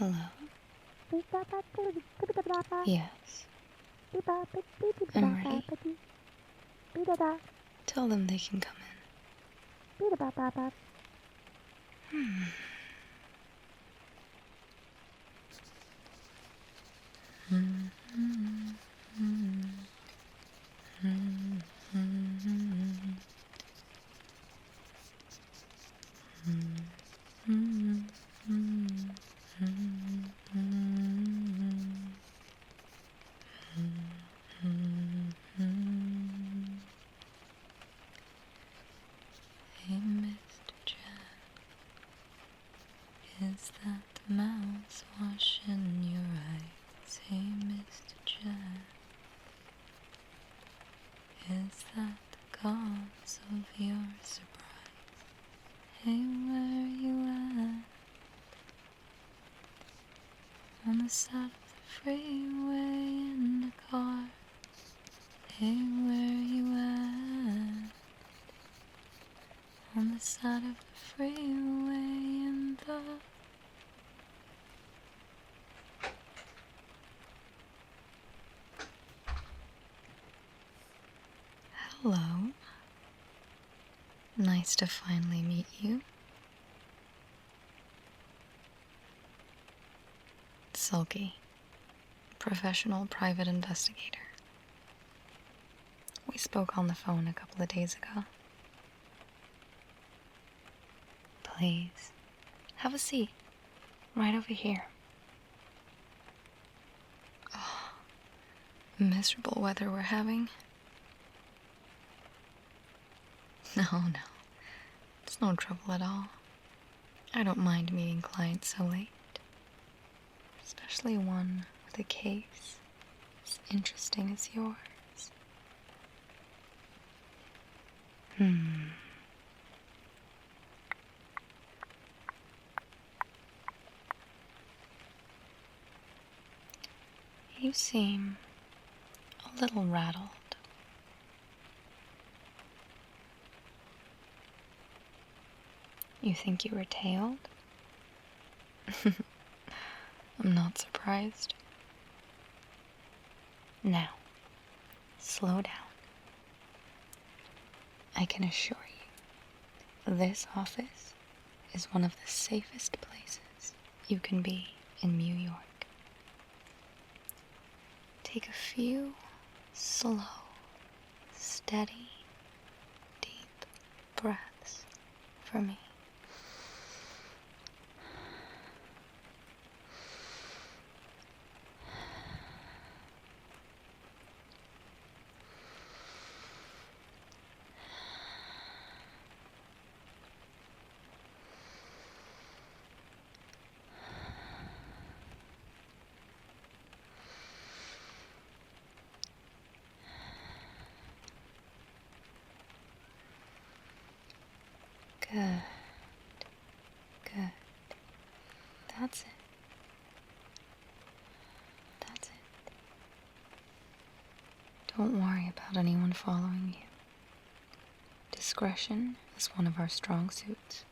Hello? Yes. I'm ready. Tell them they can come in. Hey, Mr. Jen, is that the mouse washing your eyes? Hey, Mr. Jen, is that the cause of your surprise? Hey, where you at? On the side of the freeway in the car. Hey, where you at? On the side of the freeway in the... Hello. Nice to finally meet you. Sulky, professional private investigator. We spoke on the phone a couple of days ago. Please, have a seat. Right over here. Oh, miserable weather we're having. No, it's no trouble at all. I don't mind meeting clients so late. Especially one with a case as interesting as yours. You seem a little rattled. You think you were tailed? I'm not surprised. Now, slow down. I can assure you, this office is one of the safest places you can be in New York. Take a few slow, steady, deep breaths for me. Good. That's it. Don't worry about anyone following you. Discretion is one of our strong suits.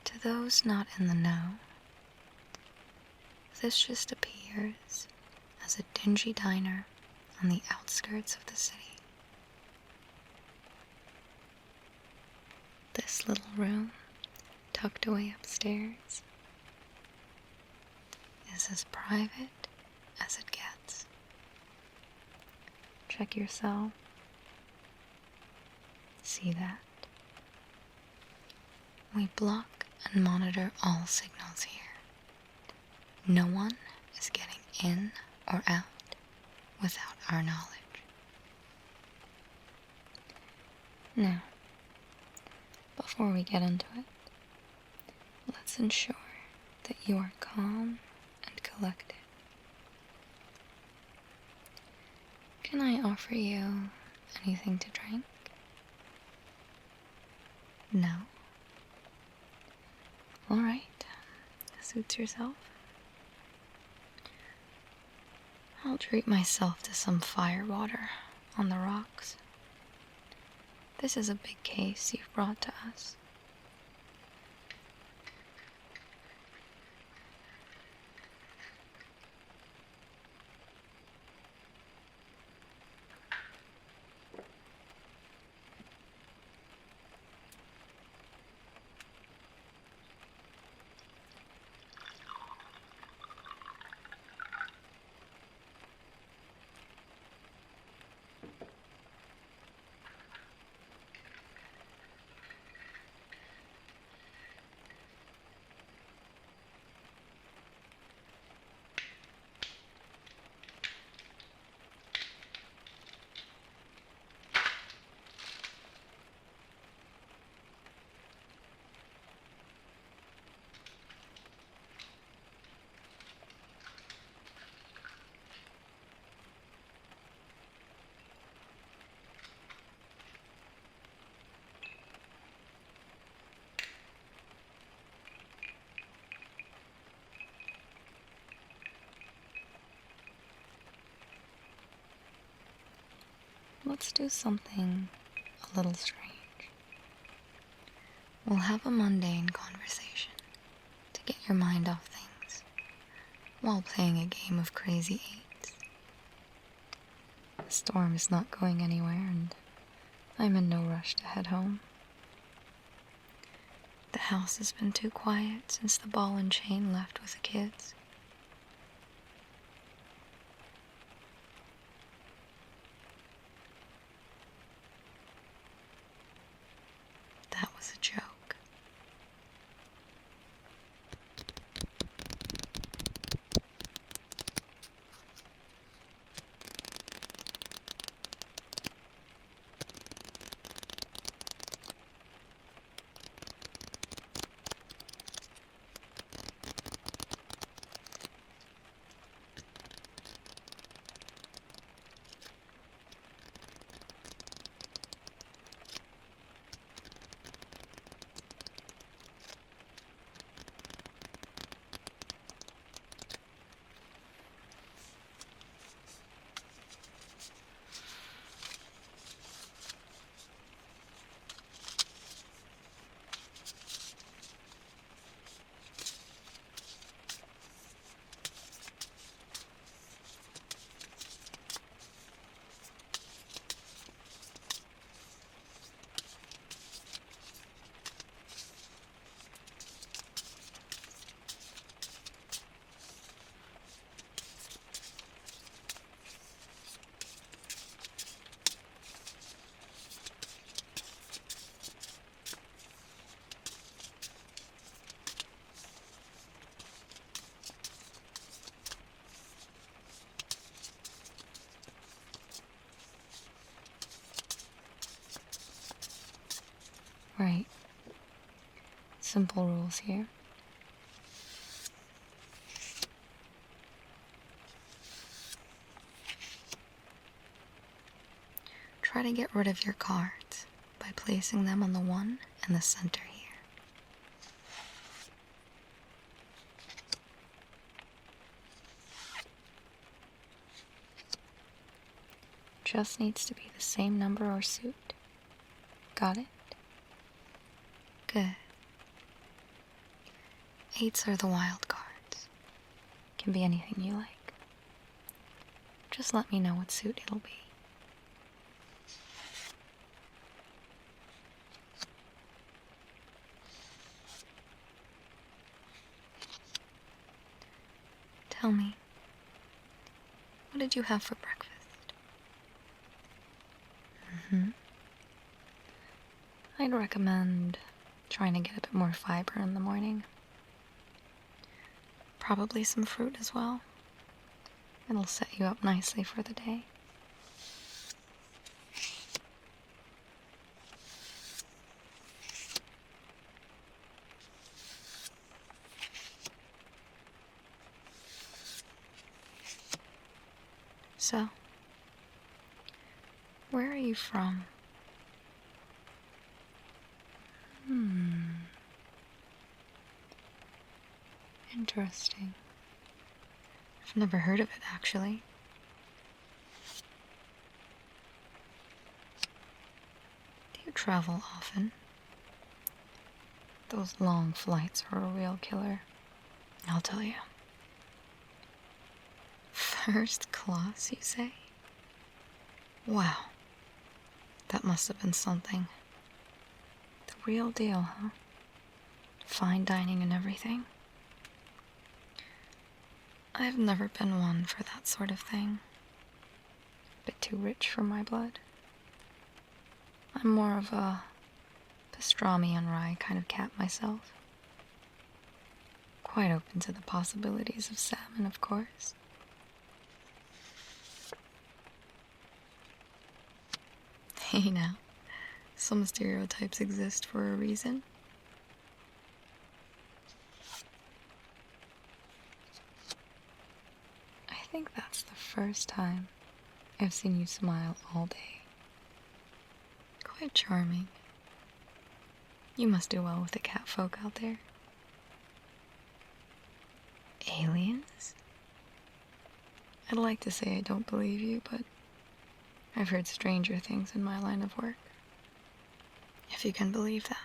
To those not in the know, this just appears as a dingy diner on the outskirts of the city. This little room, tucked away upstairs, is as private as it gets. Check your cell. See that? We block and monitor all signals here. No one is getting in or out without our knowledge. Now, before we get into it, let's ensure that you are calm and collected. Can I offer you anything to drink? No? Alright, suits yourself. I'll treat myself to some fire water on the rocks. This is a big case you've brought to us. let's do something a little strange. We'll have a mundane conversation to get your mind off things while playing a game of Crazy Eights. The storm is not going anywhere, and I'm in no rush to head home. The house has been too quiet since the ball and chain left with the kids. That was a joke. Right. Simple rules here. Try to get rid of your cards by placing them on the one in the center here. Just needs to be the same number or suit. Got it? Good. Eights are the wild cards. Can be anything you like. Just let me know what suit it'll be. Tell me, what did you have for breakfast? I'd recommend trying to get a bit more fiber in the morning. Probably some fruit as well. It'll set you up nicely for the day. So, where are you from? Interesting. I've never heard of it, actually. Do you travel often? Those long flights are a real killer, I'll tell you. First class, you say? Wow. That must have been something. The real deal, huh? Fine dining and everything. I've never been one for that sort of thing. A bit too rich for my blood. I'm more of a pastrami and rye kind of cat myself. Quite open to the possibilities of salmon, of course. Hey now, some stereotypes exist for a reason. I think that's the first time I've seen you smile all day. Quite charming. You must do well with the cat folk out there. Aliens? I'd like to say I don't believe you, but I've heard stranger things in my line of work, if you can believe that.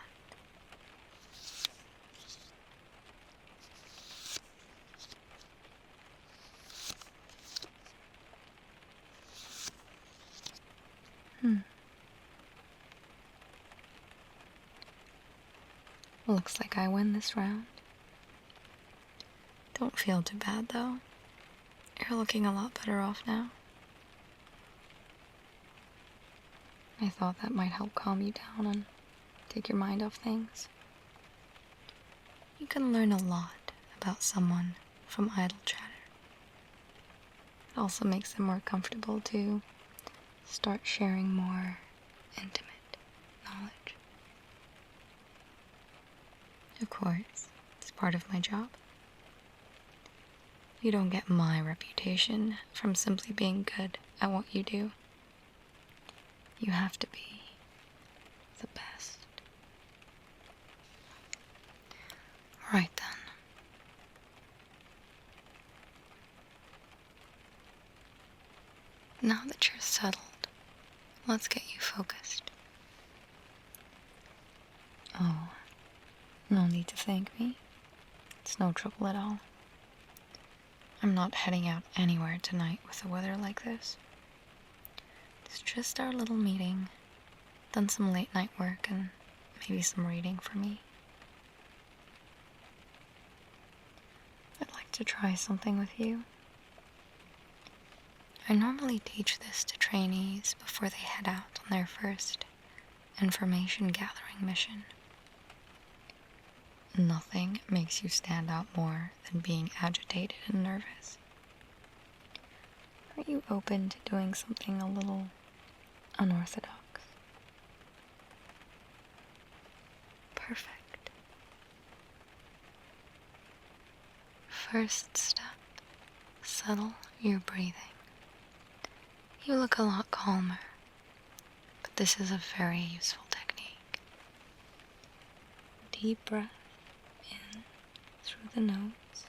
Looks like I win this round. Don't feel too bad, though. You're looking a lot better off now. I thought that might help calm you down and take your mind off things. You can learn a lot about someone from idle chatter. It also makes them more comfortable to start sharing more intimate knowledge. Of course, it's part of my job. You don't get my reputation from simply being good at what you do. You have to be the best. Right then. Now that you're settled, let's get you focused. Oh, no need to thank me. It's no trouble at all. I'm not heading out anywhere tonight with the weather like this. It's just our little meeting, then some late night work, and maybe some reading for me. I'd like to try something with you. I normally teach this to trainees before they head out on their first information gathering mission. Nothing makes you stand out more than being agitated and nervous. Are you open to doing something a little unorthodox? Perfect. First step, settle your breathing. You look a lot calmer, but this is a very useful technique. Deep breath in through the nose,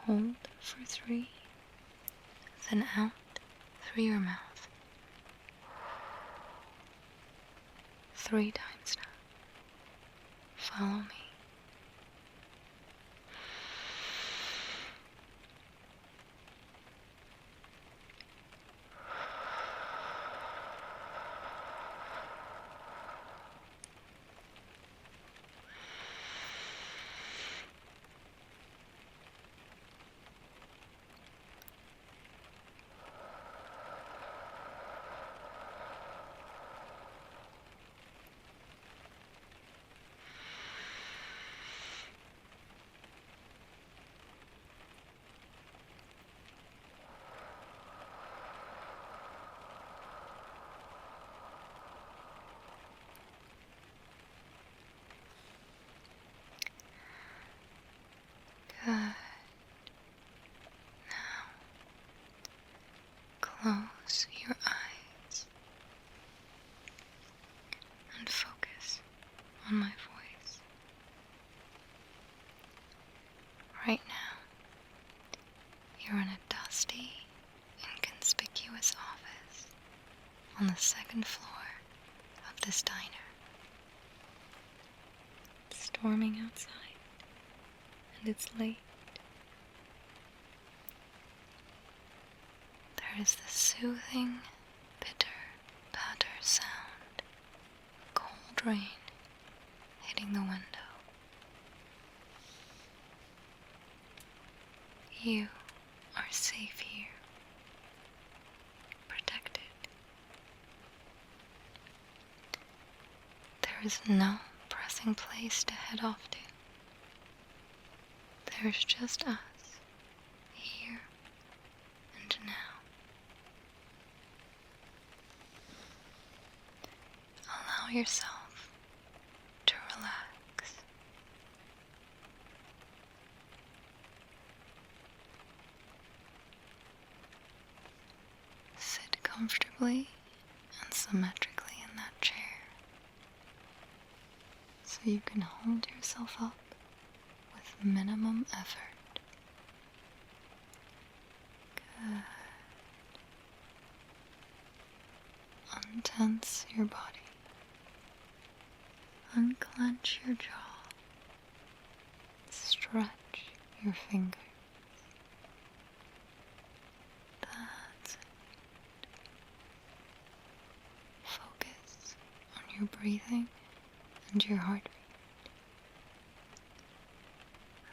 hold for 3, then out through your mouth. 3 times now. Follow me. Good. Now, close your eyes and focus on my voice. Right now, you're in a dusty, inconspicuous office on the 2nd floor of this diner. It's storming outside, and it's late. There is the soothing, pitter-patter sound of cold rain hitting the window. You are safe here, protected. There is no pressing place to head off to. There's just us, here and now. Allow yourself to relax. Sit comfortably and symmetrically in that chair so you can hold yourself up with minimum effort. Good. Tense your body. Unclench your jaw. Stretch your fingers. That's it. Focus on your breathing and your heartbeat.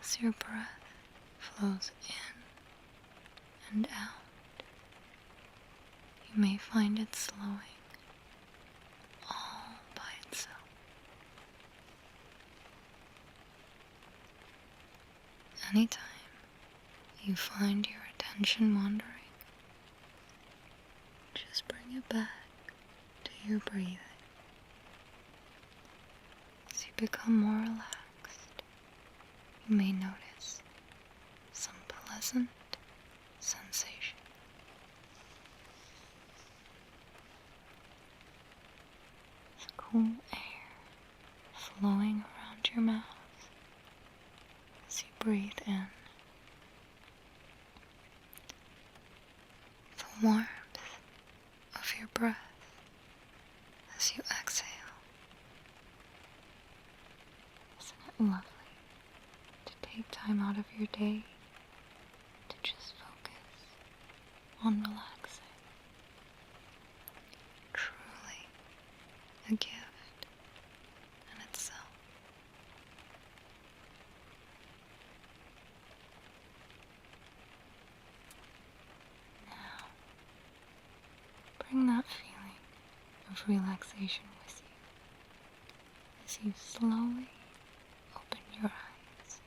As your breath flows in and out, you may find it slowing all by itself. Anytime you find your attention wandering, just bring it back to your breathing. As you become more relaxed, you may notice some pleasant sensation. It's cool air flowing around your mouth as you breathe in. The warmth of your breath as you exhale. Isn't it lovely to take time out of your day to just focus on relaxing? Truly a gift in itself. Now, bring that feeling of relaxation with you as you slowly open your eyes.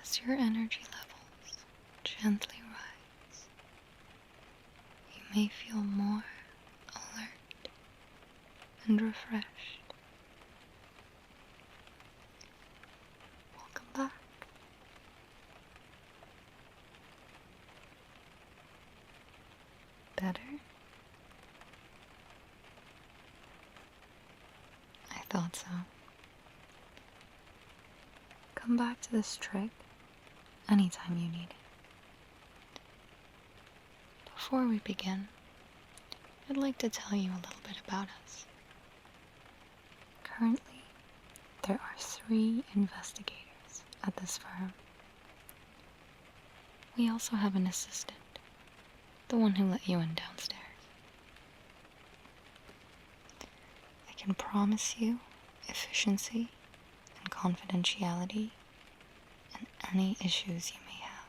As your energy levels gently rise, you may feel more alert and refreshed. Welcome back. Better? I thought so. Come back to this trick anytime you need it. Before we begin, I'd like to tell you a little bit about us. Currently, there are 3 investigators at this firm. We also have an assistant, the one who let you in downstairs. I can promise you efficiency and confidentiality and any issues you may have.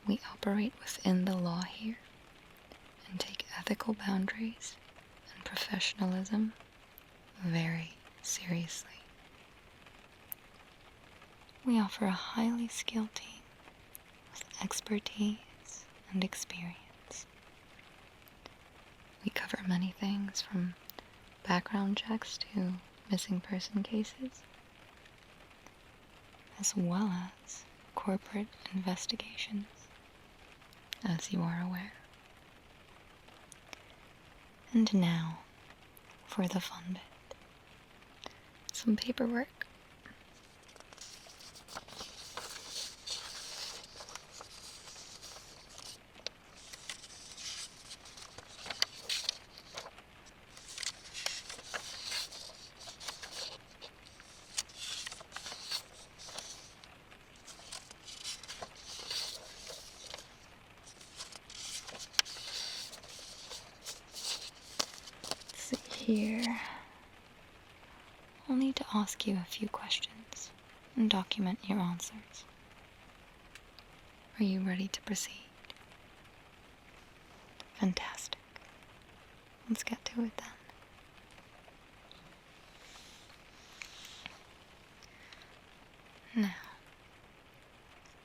We operate within the law here and take ethical boundaries and professionalism very seriously. We offer a highly skilled team with expertise and experience. We cover many things from background checks to missing person cases, as well as corporate investigations, as you are aware. And now, for the fun bit. Some paperwork. Here, I'll need to ask you a few questions and document your answers. Are you ready to proceed? Fantastic. Let's get to it then. Now,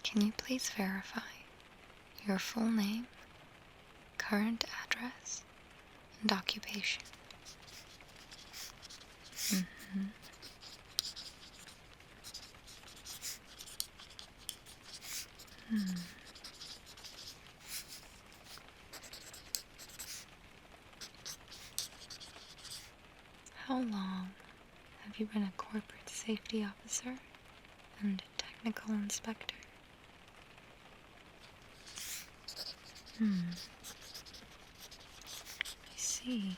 can you please verify your full name, current address, and occupation? How long have you been a corporate safety officer and technical inspector? I see.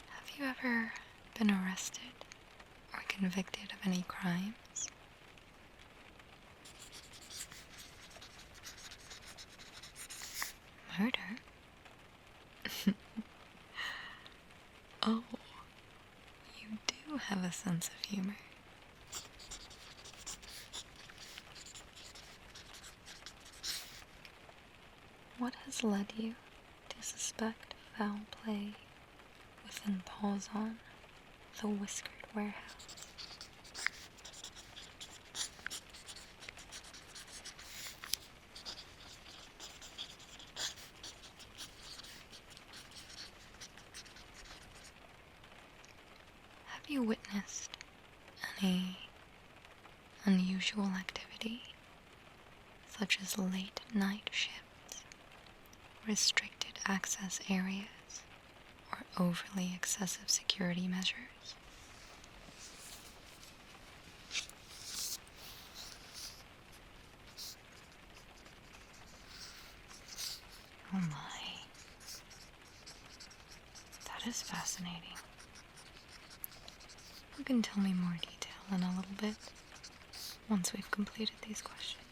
Have you ever been arrested or convicted of any crimes? Murder? Oh, you do have a sense of humor. What has led you to suspect foul play within Pawzon The Whiskered Warehouse? Have you witnessed any unusual activity, such as late night shifts, restricted access areas, or overly excessive security measures? Oh my. That is fascinating. You can tell me more detail in a little bit, once we've completed these questions.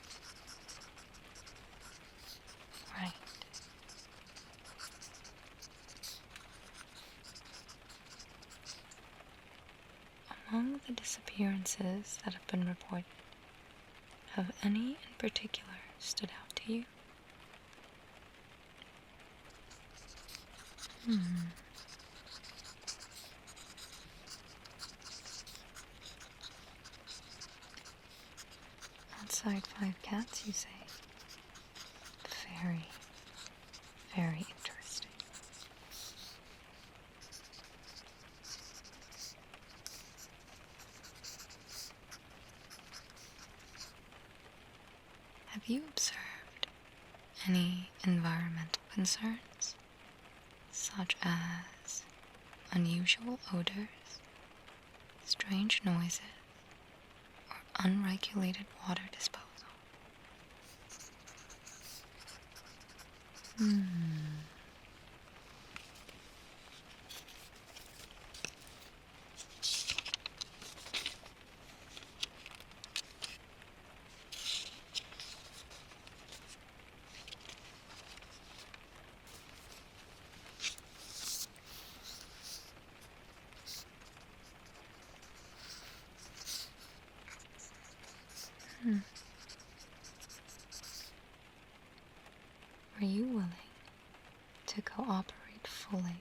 Right. Among the disappearances that have been reported, have any in particular stood out to you? Outside 5 cats, you say? Very, very interesting. Have you observed any environmental concerns, such as unusual odors, strange noises, or unregulated water disposal? Are you willing to cooperate fully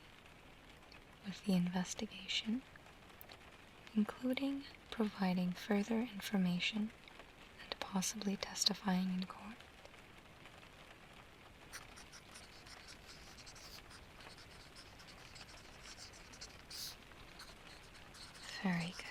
with the investigation, including providing further information and possibly testifying in court? Very good.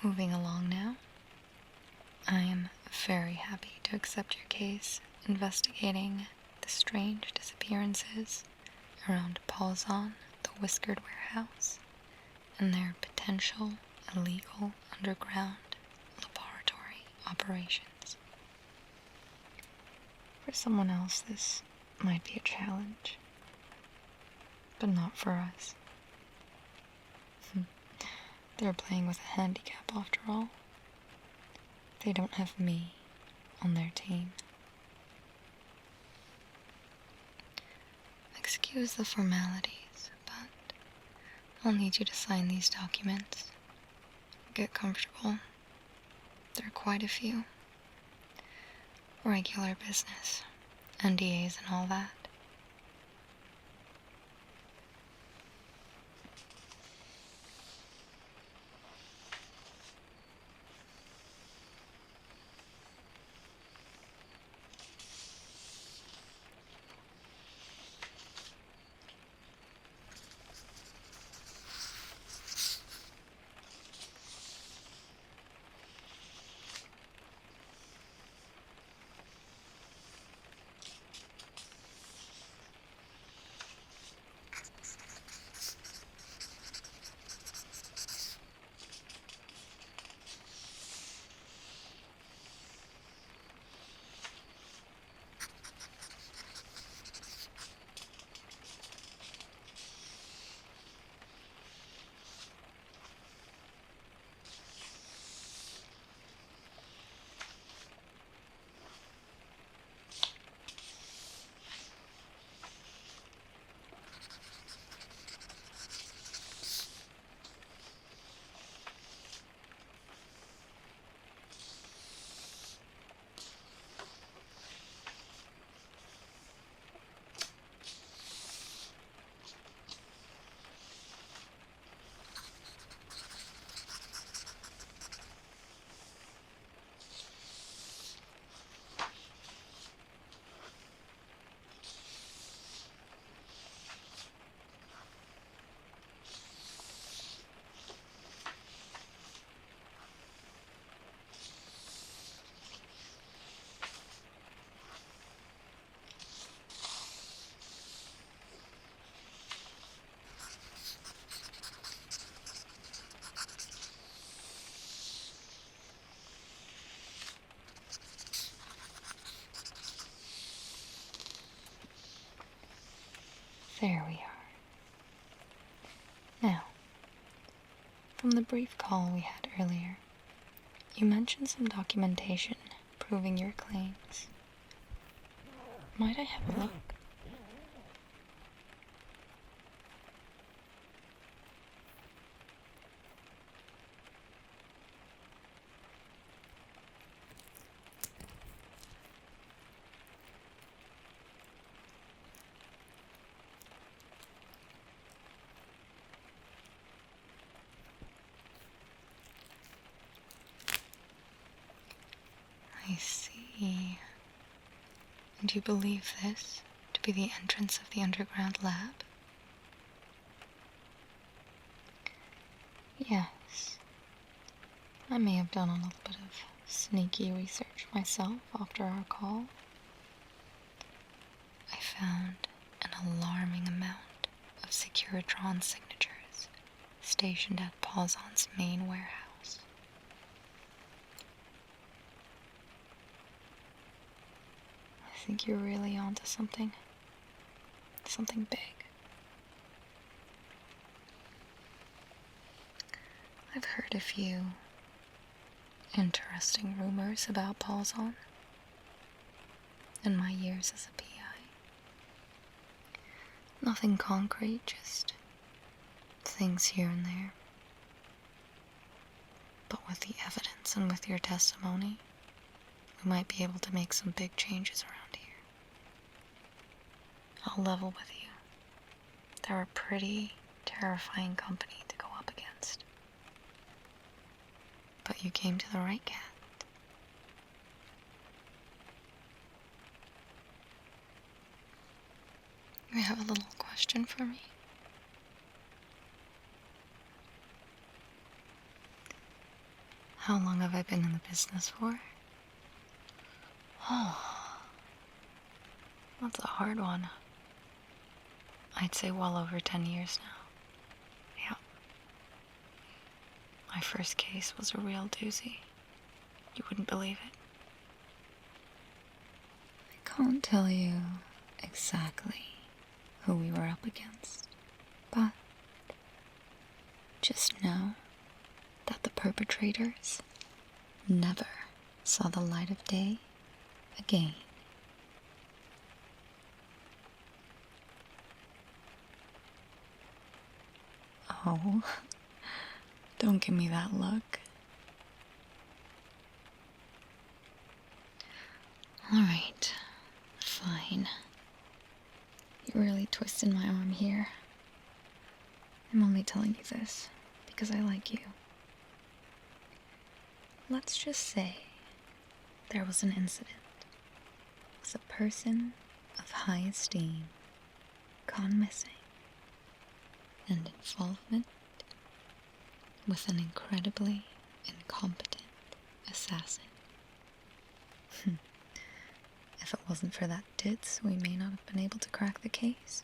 Moving along now, I am very happy to accept your case investigating the strange disappearances around Pawzon The Whiskered Warehouse and their potential illegal underground laboratory operations. For someone else, this might be a challenge, but not for us. They're playing with a handicap after all. They don't have me on their team. Excuse the formalities, but I'll need you to sign these documents. Get comfortable. There are quite a few. Regular business, NDAs and all that. There we are. Now, from the brief call we had earlier, you mentioned some documentation proving your claims. Might I have a look? I see. And you believe this to be the entrance of the underground lab? Yes. I may have done a little bit of sneaky research myself after our call. I found an alarming amount of secure drawn signatures stationed at Pawzon's main warehouse. I think you're really onto something. Something big. I've heard a few interesting rumors about Pawzon in my years as a PI. Nothing concrete, just things here and there. But with the evidence and with your testimony, we might be able to make some big changes around here. I'll level with you. They're a pretty terrifying company to go up against. But you came to the right cat. You have a little question for me? How long have I been in the business for? Oh, that's a hard one. I'd say well over 10 years now. Yeah. My first case was a real doozy. You wouldn't believe it. I can't tell you exactly who we were up against, but just know that the perpetrators never saw the light of day again. Oh, don't give me that look. Alright, fine. You're really twisting my arm here. I'm only telling you this because I like you. Let's just say there was an incident with a person of high esteem gone missing and involvement with an incredibly incompetent assassin. If it wasn't for that ditz, we may not have been able to crack the case.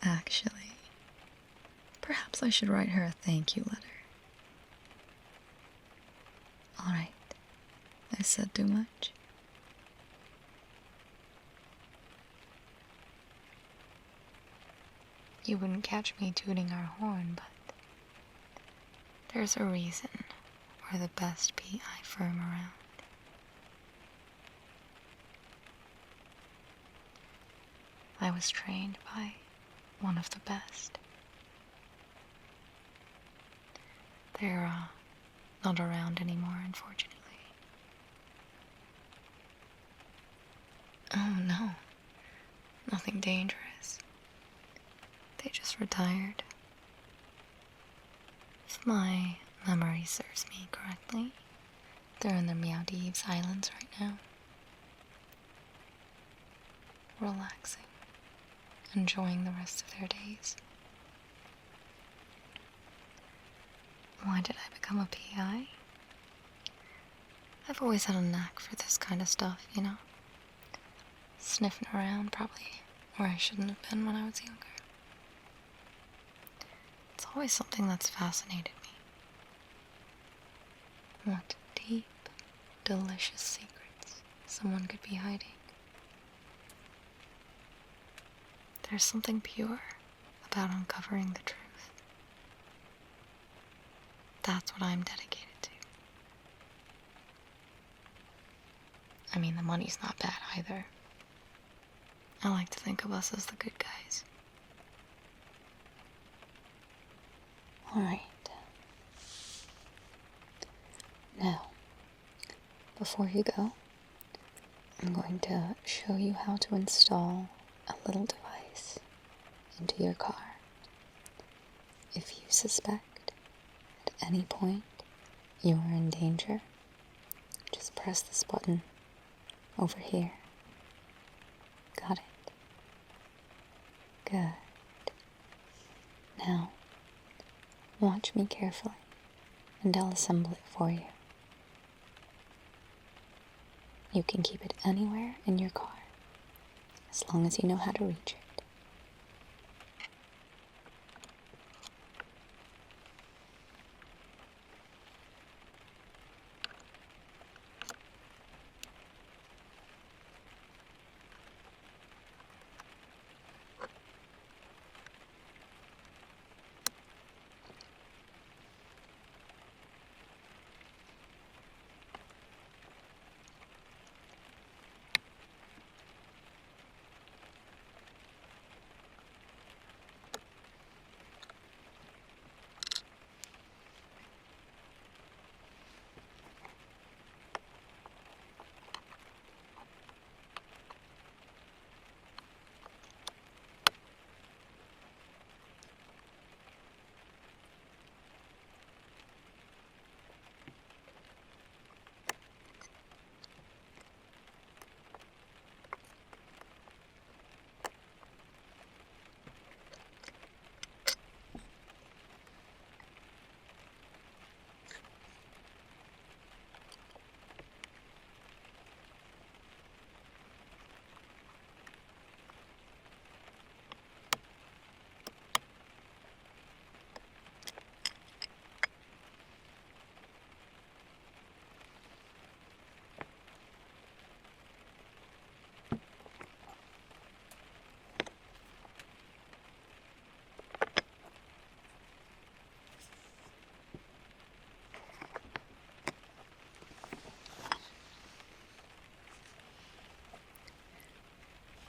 Actually, perhaps I should write her a thank you letter. Alright, I said too much. You wouldn't catch me tooting our horn, but there's a reason we're the best PI firm around. I was trained by one of the best. They're not around anymore, unfortunately. Oh no, nothing dangerous. They just retired. If my memory serves me correctly, they're in the Maldives Islands right now. Relaxing, enjoying the rest of their days. Why did I become a PI? I've always had a knack for this kind of stuff, you know? Sniffing around, probably where I shouldn't have been when I was younger. It's always something that's fascinated me. What deep, delicious secrets someone could be hiding. There's something pure about uncovering the truth. That's what I'm dedicated to. I mean, the money's not bad either. I like to think of us as the good guys. Alright. Now, before you go, I'm going to show you how to install a little device into your car. If you suspect at any point you are in danger, just press this button over here. Got it? Good. Now, watch me carefully, and I'll assemble it for you. You can keep it anywhere in your car, as long as you know how to reach it.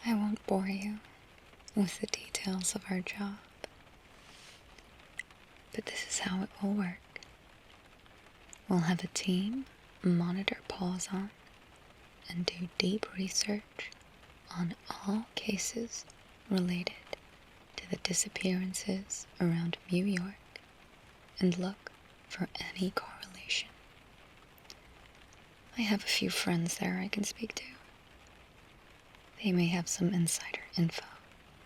I won't bore you with the details of our job, but this is how it will work. We'll have a team monitor Pawzon and do deep research on all cases related to the disappearances around New York and look for any correlation. I have a few friends there I can speak to. They may have some insider info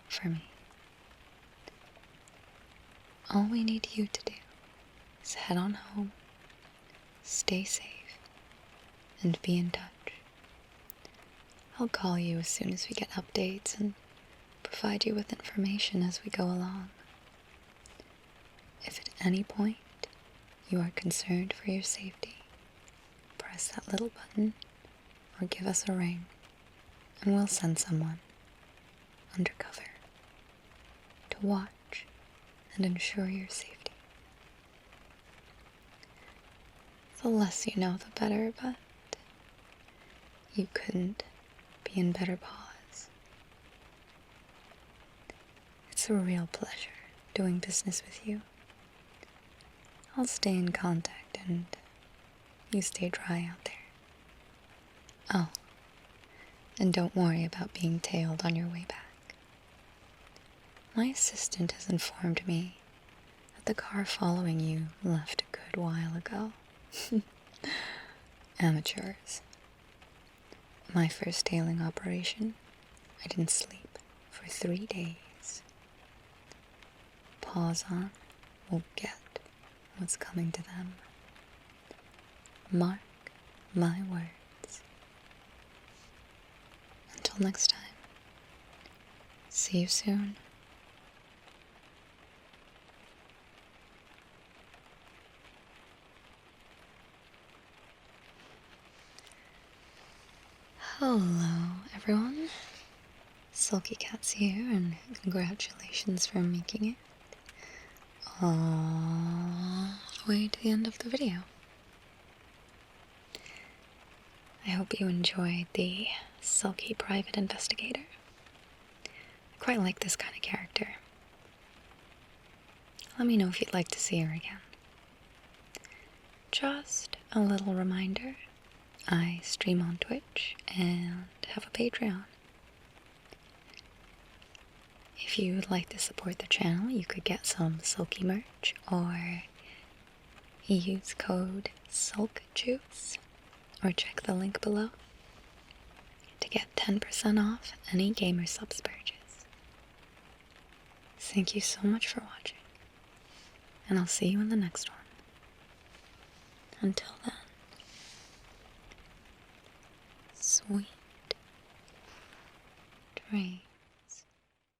for me. All we need you to do is head on home, stay safe, and be in touch. I'll call you as soon as we get updates and provide you with information as we go along. If at any point you are concerned for your safety, press that little button or give us a ring, and we'll send someone undercover to watch and ensure your safety. The less you know, the better, but you couldn't be in better paws. It's a real pleasure doing business with you. I'll stay in contact and you stay dry out there. Oh, and don't worry about being tailed on your way back. My assistant has informed me that the car following you left a good while ago. Amateurs. My first tailing operation, I didn't sleep for 3 days. Pawzon will get what's coming to them. Mark my words. Until next time, see you soon. Hello, everyone. Sulky Cat's here, and congratulations for making it all the way to the end of the video. I hope you enjoyed the Sulky Private Investigator. I quite like this kind of character. Let me know if you'd like to see her again. Just a little reminder, I stream on Twitch and have a Patreon. If you would like to support the channel, you could get some Sulky merch or use code SULKJUICE or check the link below to get 10% off any gamer subs purchase. Thank you so much for watching, and I'll see you in the next one. Until then, sweet dreams.